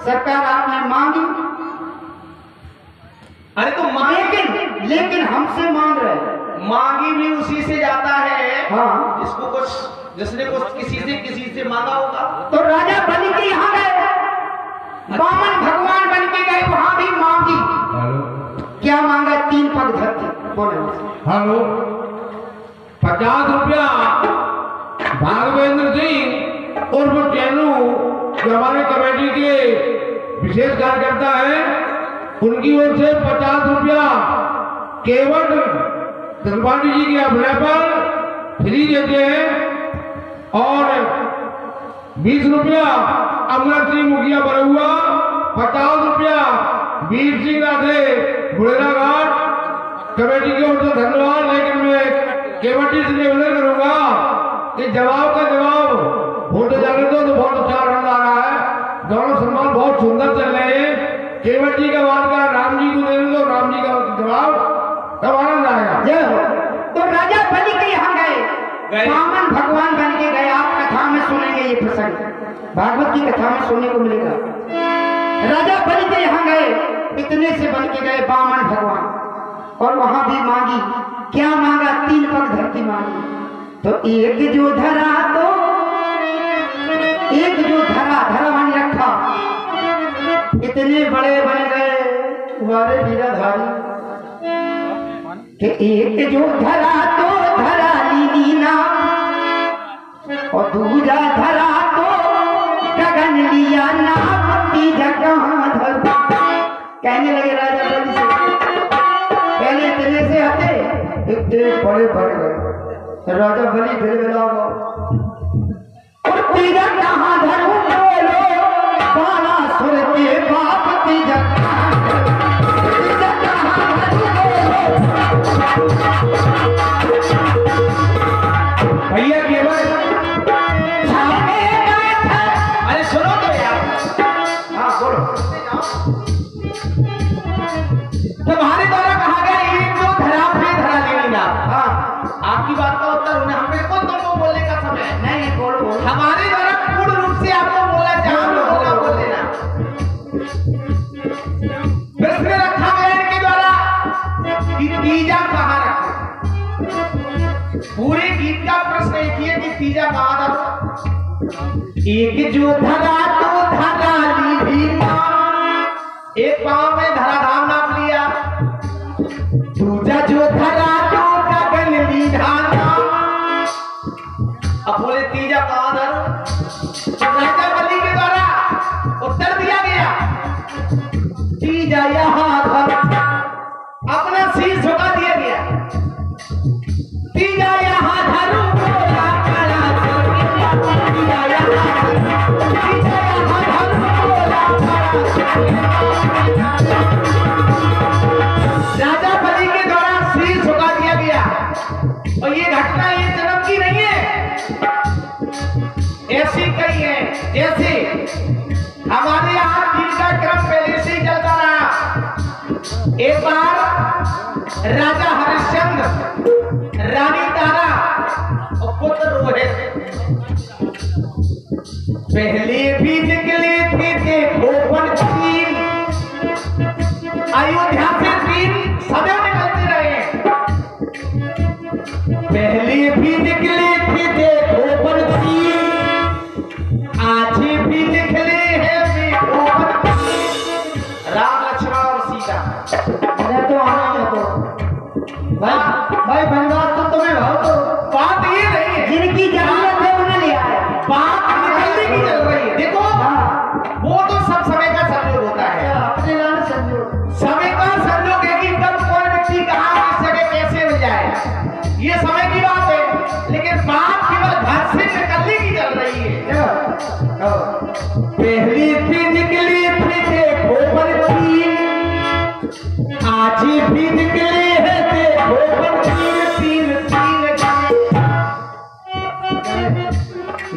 सरकार आपने मांगी, अरे तो लेकिन हमसे मांग रहे। मांगी भी उसी से जाता है हाँ, जिसको कुछ जिसने कुछ किसी से मांगा होगा। तो राजा बन के यहाँ गए, वामन भगवान बन के गए, वहां भी मांगी। क्या मांगा? 3 पग धरती। बोले हेलो, 50 रुपया भागवेंद्र सिंह और वो चैनू जो हमारे कमेटी के विशेष कार्यकर्ता है, उनकी ओर से 50 रुपया केवट त्रिपाठी जी के अपने पर फ्री देते हैं और 20 रुपया अमर सिंह मुखिया बरुआ, 50 रुपया वीर सिंह राधे बुढ़ेरा घाट कमेटी की ओर से धन्यवाद। लेकिन मैं केवटी से निवेदन करूंगा कि जवाब का जवाब वोट जाने दो तो बहुत अच्छा आनंद आ रहा है। दोनों सम्मान बहुत सुंदर चल रहे हैं। केवट जी का बात का राम जी को देने दो, राम जी का जवाब तब आनंद आएगा। जय हो। तो राजा बन के यहाँ गए, वामन भगवान बन के गए। आप कथा में सुनेंगे ये प्रसंग, भागवत की कथा में सुनने को मिलेगा। राजा बन के यहाँ गए, इतने से बन के गए वामन भगवान, और वहां भी मांगी। क्या मांगा? 3 पग धरती मांगी। तो एक जो धरा, तो एक जो धरा मान रखा, इतने बड़े बन गए तुम्हारे वीराधारी कि एक जो धरा तो धरा लीनी नाम, और दूजा धरा तो गगन लिया नाम, तीजा कहाँ धर। कहने लगे राजा बलि से, पहले इतने से हटे, इतने बड़े बढ़ गए। राजा बलि फिर मिला, और तीजा कहाँ धरू बोलो, बाला सुर के बाप तीजा कहाँ धरू, तीजा कहाँ धरू बोलो। भैया केवल अरे सुनो तो यार। हाँ बोलो। तुम्हारे द्वारा कहा गया एक जो धरा पे धरा लेनी ना। हाँ, आपकी बात का उत्तर उन्हें हम बिल्कुल तुमको बोलने का समय नहीं बोलो बोलो। हमारे द्वारा पूर्ण रूप से आपको बोला जाए बोल देना। प्रश्न रखा गया इनके द्वारा कि तीजा कहाँ रखो। पूरे गीत का प्रश्न एक ही है कि तीजा कहाँ रखो। एक जो धरा तो धरा ली भी नाम, एक पांव में धरा धाम नाप लिया। दूजा जो धरा तो गगन ली धाम। अब बोले तीजा कहाँ धरो। राजा बलि के द्वारा उत्तर दिया गया तीजा यहाँ धर। अपना शीश झुका दिया गया। तीजा यहाँ धरो बोला काला सोनिया, तीजा यहाँ धरो, तीजा यहाँ धरो बोला काला सोनिया। राजा बलि के द्वारा शीश झुका दिया गया। और ये घटना ये जन्म की नहीं है, ऐसी कई है। जैसे हमारे यहाँ दिन का क्रम पहले से ही चलता रहा। एक बार राजा हरिश्चंद्र, रानी तारा और पुत्र रोहित पहले भी निकले थे देखो पंचील। अयोध्या से 3 समय निकलते रहे। पहले भी निकले थे देखो पंचील, आज भी निकले हैं देखो पंचील। राम लक्ष्मण और सीता। अरे तो आना है तो भाई बनवास तो तुम्हें भाव तो बात ये नहीं है, जिनकी जरूरत है उन्हें ले आए। बात निकलने की चल रही है। देखो हाँ, वो तो सब समय का संयोग होता है। अपने लाल समझो। समय का संयोग है कि कब कौन व्यक्ति कहाँ किस जगह कैसे मिल जाए, ये समय की बात है। लेकिन बात केवल घर से निकलने की चल रही है। पहली भी निकली थी देखो पंचील, आज भी निकले हैं देखो पंचील। 3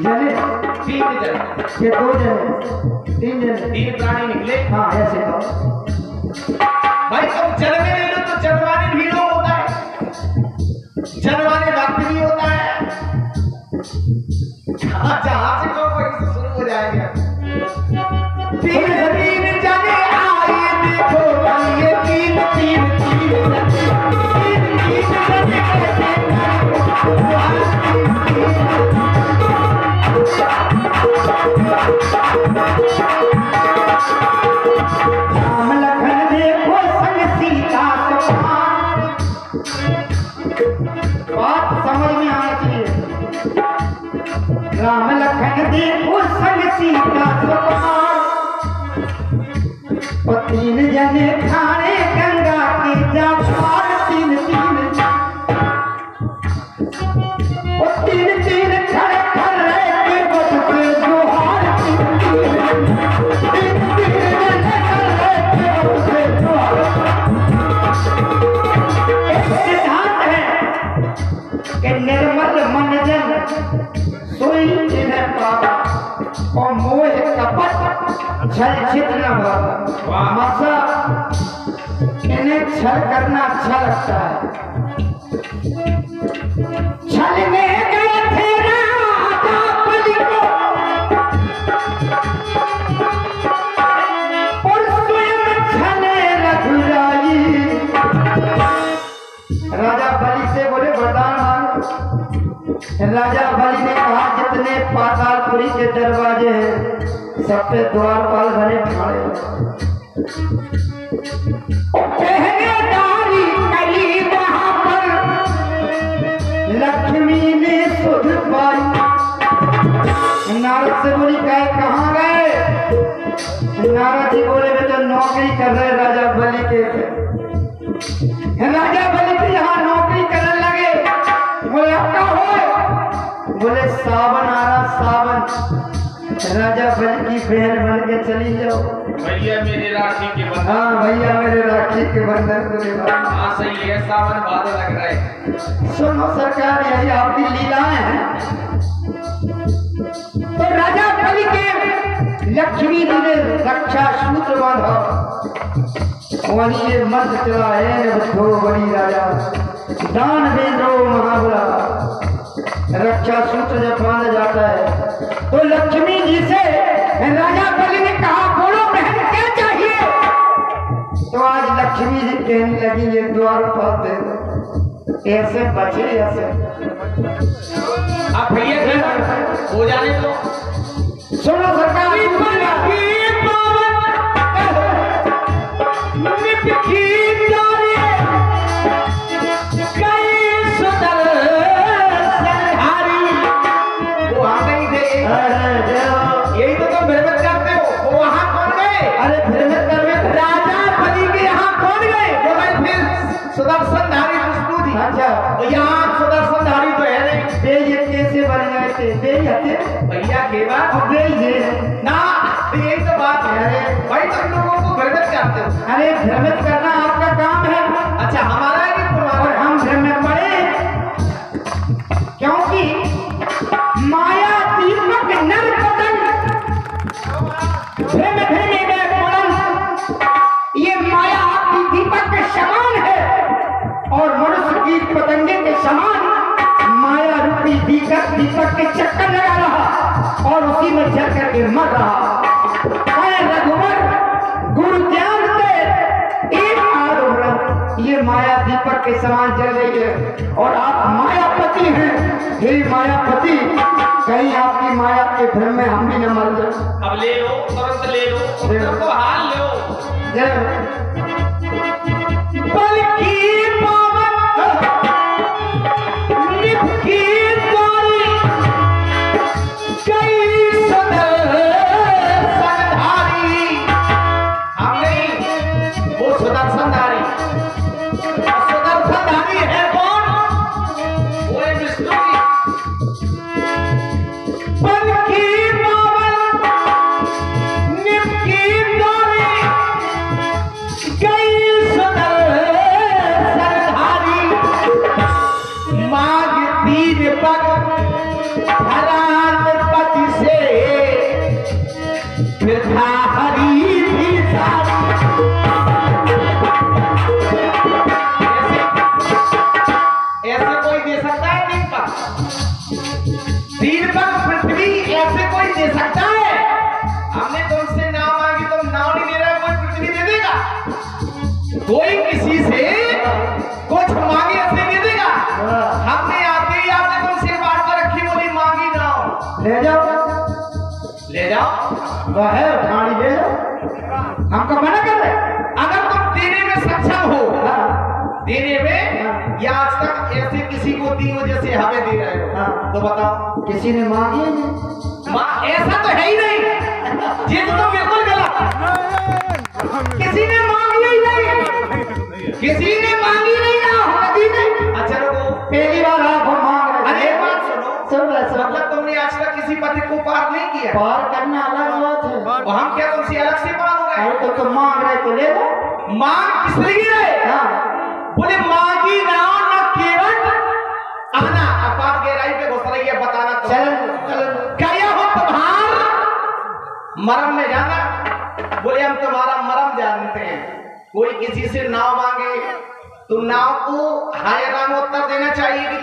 जने 3 जन, ये 2 जने 3 जने 3 प्राणी निकले। हाँ ऐसे कहो। भाई तुम जन्मे ले लो तो जनवाने भी लोग होता है, जनवाने भक्त भी होता है। जहां से कहो वहीं से शुरू हो जाएगा। 3 राम लखन देखो संग सीता समान। बात समझ में आना चाहिए। राम लखन देखो संग सीता समान। और 3 जने खाने गंगा के जा पार। 3 खड़े खड़े के बस से जोहार। 3 खड़े के बस से जोहार। एक सिद्धांत है कि निर्मल मन जन सोई जिन्हें पावा। और मोह कपट छल छिद्र न भावा। मसा इन्हें छल करना अच्छा लगता है। छलने गए थे राजा बलि को और स्वयं छले रघुराई। राजा बलि से बोले वरदान मांग। राजा बलि ने कहा जितने पातालपुरी के दरवाजे हैं सब पे द्वारपाल भरे ठाड़े। पहरेदारी करी वहां पर लक्ष्मी ने सुध पाई। नारद से बोली कहाँ गए? नारद जी बोले वे तो नौकरी कर रहे राजा बलि के। राजा बलि भी यहाँ नौकरी करने लगे। बोले अब क्या हो? बोले सावन आ रहा सावन। राजा बलि की बहन बन के चली जाओ। भैया मेरे राखी के बंधन। हाँ भैया मेरे राखी के बंधन। हाँ सही है, सावन भादो लग रहा है। सुनो सरकार, यही आपकी लीलाएं हैं। तो राजा बलि के लक्ष्मी जी ने रक्षा सूत्र बांधा। वही ये मंत्र चला है बुद्धो बलि राजा दान वेंद्रो महाबला। रक्षा सूत्र जब बांधा जाता है तो लक्ष्मी जी से राजा बलि ने कहा बोलो बहन क्या चाहिए? तो आज लक्ष्मी जी कहने लगी ये द्वारपाल दे दो। ऐसे बचे ऐसे। आप भैया हो जाने दो। सुनो सरकार, यही तो तुम भ्रमित करते हो। वो वहां कौन गए? अरे भ्रमित करवे राजा बलि के यहाँ कौन गए? वो गए फिर सुदर्शनधारी विष्णु जी। अच्छा यहाँ सुदर्शनधारी तो है नहीं। बे ये कैसे बन गए थे? बे हते भैया के बाद बे ये ना, यही तो बात है। अरे भाई तुम लोगों को भ्रमित करते हो। अरे भ्रमित करना आपका काम है। अच्छा हमारा है कि तुम्हारा? और हम भ्रमित पड़े क्योंकि माया दीपक नर पतंग भ्रम भ्रमे गए पड़न। ये माया आपकी दीपक के समान है और मनुष्य की पतंगे के समान माया रूपी दीपक के चक्कर लगा रहा और उसी में जल करके मर रहा। रघुवर गुरु ज्ञान दे एक आरोह ये माया दीपक के समान जल रही है और आप मायापति हैं। हे मायापति, कहीं आपकी माया के भ्रम में हम भी न मर जाए। अब ले लो, तुरंत ले लो, पुत्र को हाल लो। बल की पावन निभकी द्वारी कई सुदर्शनधारी। हम नहीं, वो सुदर्शनधारी। सुदर्शनधारी है कौन? वो है विष्णु जी। बल की पावन निभकी द्वारी कई माघ 3 पग हरान पति से वृथा हरी भी ऐसे कोई दे सकता है? 3 पग, 3 पग पृथ्वी ऐसे कोई दे सकता है? हमने तुमसे नाव मांगी, तुम नाव नहीं दे रहे, कोई पृथ्वी दे देगा? कोई किसी से कुछ मांगे ऐसे दे देगा? हमने आते ही आपने तुमसे बात कर रखी, बोली मांगी नाव ले जाओ ले जाओ। वह है उठानी ले लो, हमको मना कर रहे। अगर तुम देने में सक्षम हो, हाँ, देने में, या आज तक ऐसे किसी को दी हो जैसे हमें दे रहे हो, हाँ। तो बताओ। किसी ने मांगी ही नहीं। ऐसा तो है ही नहीं, ये तो बिल्कुल गलत। किसी ने मांगी ही नहीं, किसी ने मांगी नहीं ना, नदी ने। अच्छा रुको, पहली बार आप हम मांग रहे अरे थे। एक बात सुनो, सुन रहे, सुन रहे। मतलब तुमने आज तक किसी पति को पार नहीं किया, पार करना अलग बात है। और हम क्या तुमसे अलग से पार हो गए? अरे तो तुम मांग रहे तो ले लो। मांग किस लिए रहे? हाँ, बोले मांगी ना न केवट आना। अब बात गहराई पे घुस रही है, बताना तो। चल चल। क्या हो तुम्हार मरम में जाना? बोले हम तुम्हारा मरम जानते हैं। कोई किसी से नाव मांगे तो नाव को हाय राम उत्तर देना चाहिए कि